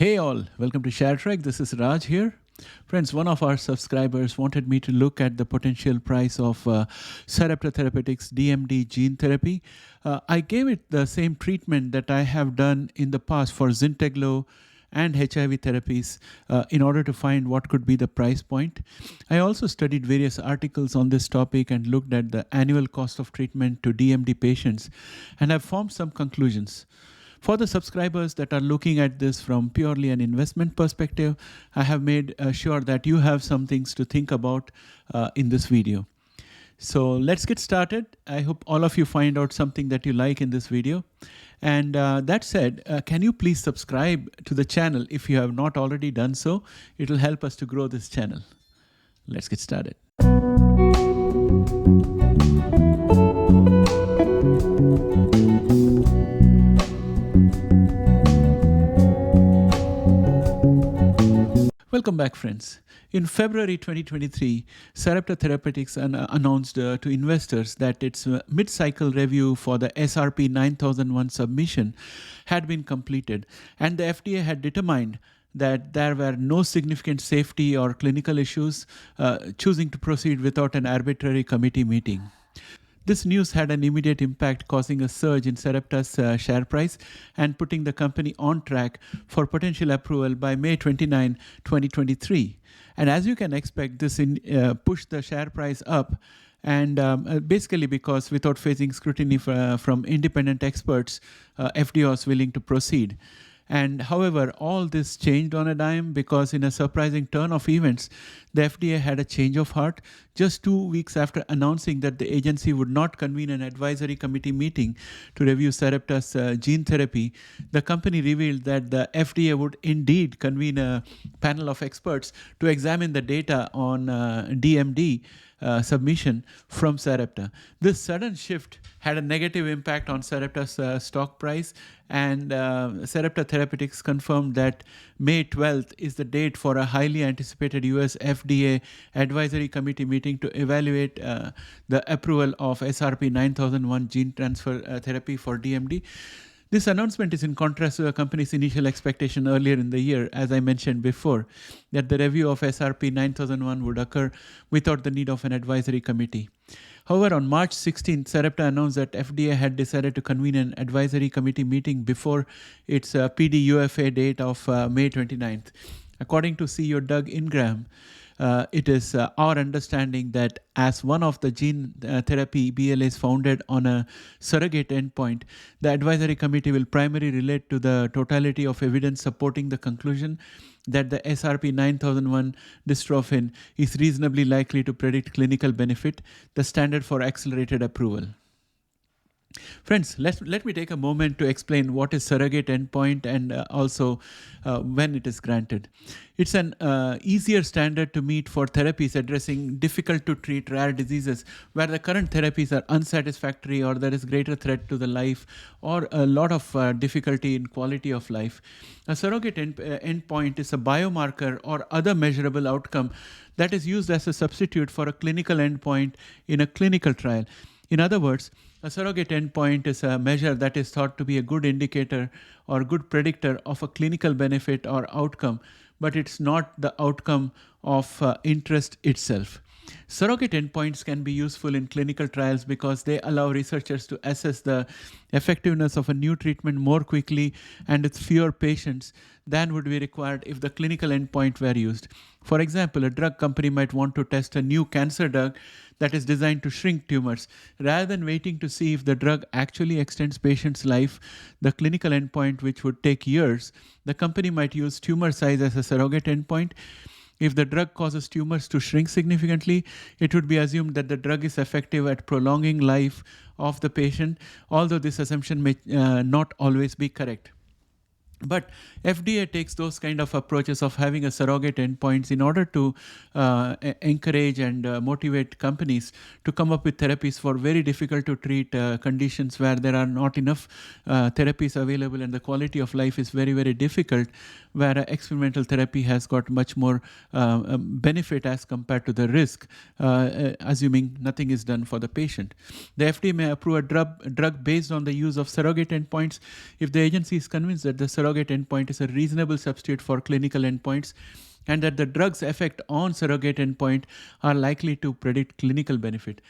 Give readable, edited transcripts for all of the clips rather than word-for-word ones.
Hey all, welcome to ShareTrack. This is Raj here. Friends, one of our subscribers wanted me to look at the potential price of Sarepta Therapeutics DMD gene therapy. I gave it the same treatment that I have done in the past for Zynteglo and HIV therapies in order to find what could be the price point. I also studied various articles on this topic and looked at the annual cost of treatment to DMD patients and have formed some conclusions. For the subscribers that are looking at this from purely an investment perspective, I have made sure that you have some things to think about in this video. So let's get started. I hope all of you find out something that you like in this video. And that said, can you please subscribe to the channel if you have not already done so? It will help us to grow this channel. Let's get started. Welcome back, friends. In February 2023, Sarepta Therapeutics announced to investors that its mid-cycle review for the SRP-9001 submission had been completed, and the FDA had determined that there were no significant safety or clinical issues, choosing to proceed without an arbitrary committee meeting. This news had an immediate impact, causing a surge in Sarepta's share price and putting the company on track for potential approval by May 29, 2023. And as you can expect, this pushed the share price up, and basically because without facing scrutiny from independent experts, FDA was willing to proceed. And however, all this changed on a dime because in a surprising turn of events, the FDA had a change of heart. Just 2 weeks after announcing that the agency would not convene an advisory committee meeting to review Sarepta's gene therapy, the company revealed that the FDA would indeed convene a panel of experts to examine the data on DMD submission from Sarepta. This sudden shift had a negative impact on Sarepta's stock price, and Sarepta Therapeutics confirmed that May 12th is the date for a highly anticipated US FDA Advisory Committee meeting to evaluate the approval of SRP-9001 gene transfer therapy for DMD. This announcement is in contrast to the company's initial expectation earlier in the year, as I mentioned before, that the review of SRP-9001 would occur without the need of an advisory committee. However, on March 16th, Sarepta announced that FDA had decided to convene an advisory committee meeting before its PDUFA date of May 29th. According to CEO Doug Ingram, it is our understanding that as one of the gene therapy BLAs founded on a surrogate endpoint, the advisory committee will primarily relate to the totality of evidence supporting the conclusion that the SRP-9001 dystrophin is reasonably likely to predict clinical benefit, the standard for accelerated approval. Friends, let me take a moment to explain what is surrogate endpoint and also when it is granted. It's an easier standard to meet for therapies addressing difficult to treat rare diseases where the current therapies are unsatisfactory or there is greater threat to the life or a lot of difficulty in quality of life. A surrogate endpoint is a biomarker or other measurable outcome that is used as a substitute for a clinical endpoint in a clinical trial. In other words, a surrogate endpoint is a measure that is thought to be a good indicator or good predictor of a clinical benefit or outcome, but it's not the outcome of interest itself. Surrogate endpoints can be useful in clinical trials because they allow researchers to assess the effectiveness of a new treatment more quickly and with fewer patients than would be required if the clinical endpoint were used. For example, a drug company might want to test a new cancer drug that is designed to shrink tumors. Rather than waiting to see if the drug actually extends patients' life, the clinical endpoint, which would take years, the company might use tumor size as a surrogate endpoint. If the drug causes tumors to shrink significantly, it would be assumed that the drug is effective at prolonging life of the patient, although this assumption may not always be correct. But FDA takes those kind of approaches of having a surrogate endpoints in order to encourage and motivate companies to come up with therapies for very difficult to treat conditions where there are not enough therapies available and the quality of life is very, very difficult, where experimental therapy has got much more benefit as compared to the risk, assuming nothing is done for the patient. The FDA may approve a drug based on the use of surrogate endpoints if the agency is convinced that the surrogate endpoint is a reasonable substitute for clinical endpoints and that the drug's effect on surrogate endpoint are likely to predict clinical benefit.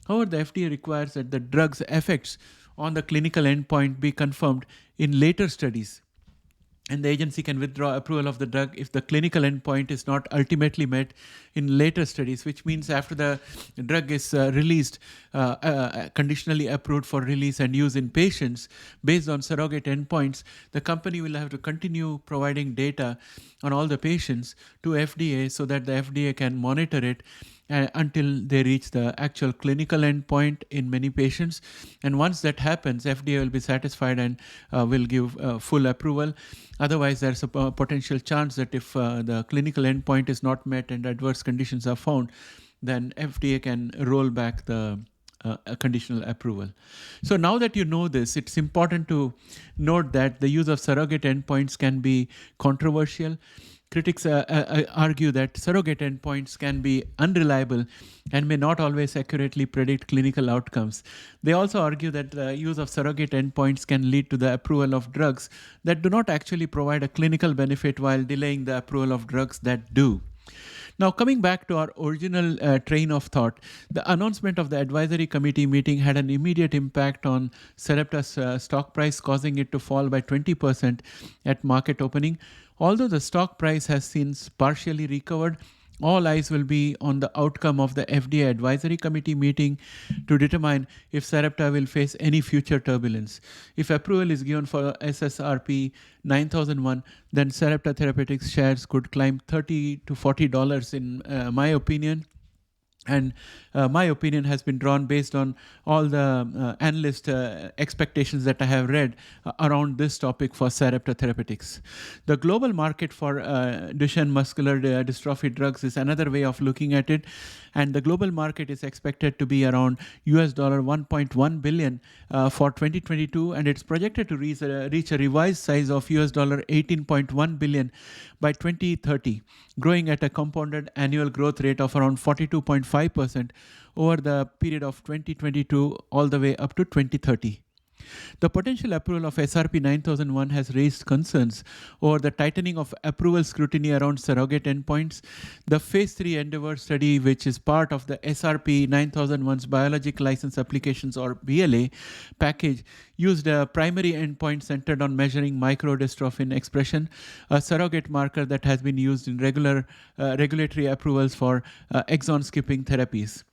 However, the FDA requires that the drug's effects on the clinical endpoint be confirmed in later studies, and the agency can withdraw approval of the drug if the clinical endpoint is not ultimately met in later studies, which means after the drug is released, conditionally approved for release and use in patients based on surrogate endpoints, the company will have to continue providing data on all the patients to FDA so that the FDA can monitor it until they reach the actual clinical endpoint in many patients. And once that happens, FDA will be satisfied and will give full approval. Otherwise, there's a potential chance that if the clinical endpoint is not met and adverse conditions are found, then FDA can roll back the conditional approval. So now that you know this, it's important to note that the use of surrogate endpoints can be controversial. Critics argue that surrogate endpoints can be unreliable and may not always accurately predict clinical outcomes. They also argue that the use of surrogate endpoints can lead to the approval of drugs that do not actually provide a clinical benefit while delaying the approval of drugs that do. Now, coming back to our original train of thought, the announcement of the advisory committee meeting had an immediate impact on Sarepta's stock price, causing it to fall by 20% at market opening. Although the stock price has since partially recovered, all eyes will be on the outcome of the FDA Advisory Committee meeting to determine if Sarepta will face any future turbulence. If approval is given for SRP-9001, then Sarepta Therapeutics shares could climb $30 to $40 in my opinion. And my opinion has been drawn based on all the analyst expectations that I have read around this topic for Sarepta Therapeutics. The global market for Duchenne Muscular Dystrophy drugs is another way of looking at it. And the global market is expected to be around US $1.1 billion for 2022. And it's projected to reach a revised size of US $18.1 billion by 2030, growing at a compounded annual growth rate of around 42.5% over the period of 2022 all the way up to 2030. The potential approval of SRP-9001 has raised concerns over the tightening of approval scrutiny around surrogate endpoints. The Phase 3 Endeavor study, which is part of the SRP-9001's Biologic License Applications or BLA package, used a primary endpoint centered on measuring microdystrophin expression, a surrogate marker that has been used in regulatory approvals for exon skipping therapies.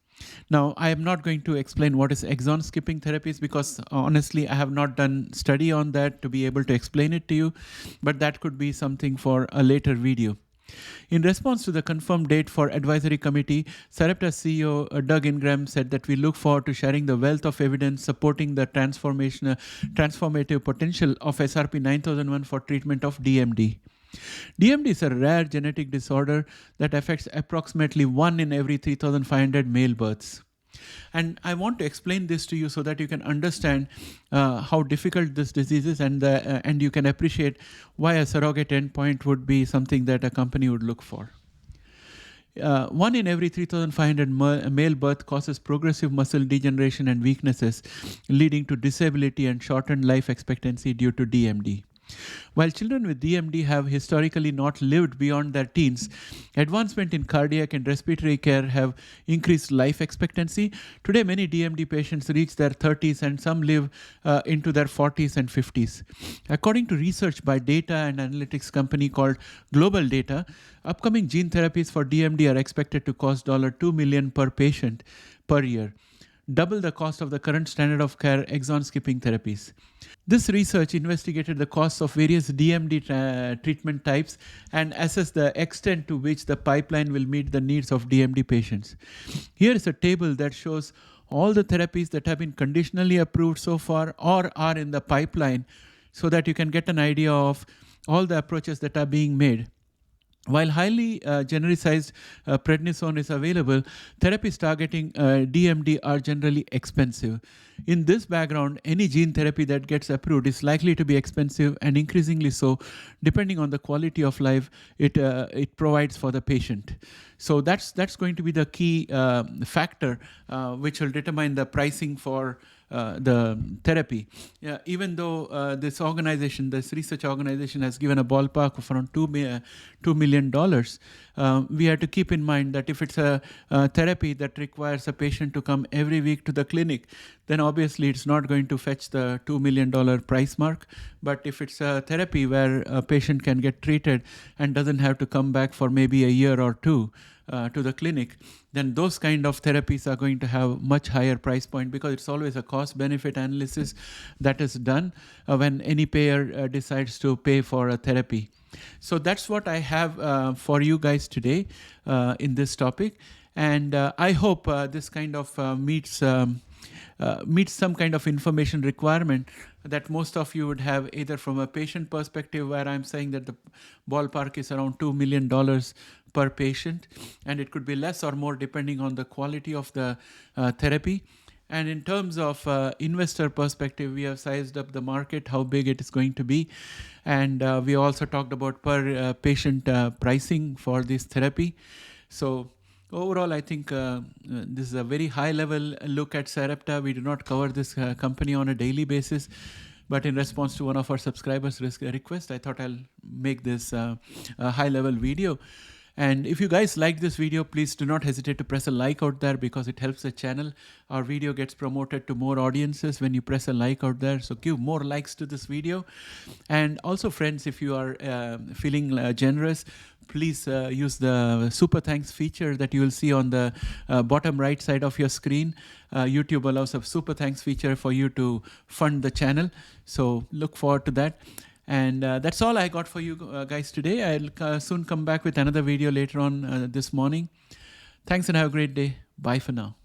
Now, I am not going to explain what is exon skipping therapies because honestly, I have not done study on that to be able to explain it to you, but that could be something for a later video. In response to the confirmed date for advisory committee, Sarepta CEO Doug Ingram said that we look forward to sharing the wealth of evidence supporting the transformative potential of SRP-9001 for treatment of DMD. DMD is a rare genetic disorder that affects approximately 1 in every 3,500 male births. And I want to explain this to you so that you can understand how difficult this disease is and you can appreciate why a surrogate endpoint would be something that a company would look for. 1 in every 3,500 male birth causes progressive muscle degeneration and weaknesses, leading to disability and shortened life expectancy due to DMD. While children with DMD have historically not lived beyond their teens, advancement in cardiac and respiratory care have increased life expectancy. Today, many DMD patients reach their 30s and some live into their 40s and 50s. According to research by data and analytics company called Global Data, upcoming gene therapies for DMD are expected to cost $2 million per patient per year, double the cost of the current standard of care exon skipping therapies. This research investigated the costs of various DMD treatment types and assessed the extent to which the pipeline will meet the needs of DMD patients. Here is a table that shows all the therapies that have been conditionally approved so far or are in the pipeline so that you can get an idea of all the approaches that are being made. While highly genericized prednisone is available, therapies targeting DMD are generally expensive. In this background, any gene therapy that gets approved is likely to be expensive, and increasingly so, depending on the quality of life it provides for the patient. So that's going to be the key factor which will determine the pricing for the therapy. Even though this research organization has given a ballpark of around $2 million, we have to keep in mind that if it's a therapy that requires a patient to come every week to the clinic, then obviously it's not going to fetch the $2 million price mark. But if it's a therapy where a patient can get treated and doesn't have to come back for maybe a year or two to the clinic, then those kind of therapies are going to have much higher price point, because it's always a cost-benefit analysis that is done when any payer decides to pay for a therapy. So that's what I have for you guys today in this topic. And I hope this kind of meets some kind of information requirement that most of you would have, either from a patient perspective, where I'm saying that the ballpark is around $2 million per patient, and it could be less or more depending on the quality of the therapy. And in terms of investor perspective, we have sized up the market, how big it is going to be. And we also talked about per patient pricing for this therapy. So overall, I think this is a very high level look at Sarepta. We do not cover this company on a daily basis. But in response to one of our subscribers' request, I thought I'll make this a high level video. And if you guys like this video, please do not hesitate to press a like out there, because it helps the channel. Our video gets promoted to more audiences when you press a like out there. So give more likes to this video. And also, friends, if you are feeling generous, please use the super thanks feature that you will see on the bottom right side of your screen. YouTube allows a super thanks feature for you to fund the channel. So look forward to that. And that's all I got for you guys today. I'll soon come back with another video later on this morning. Thanks and have a great day. Bye for now.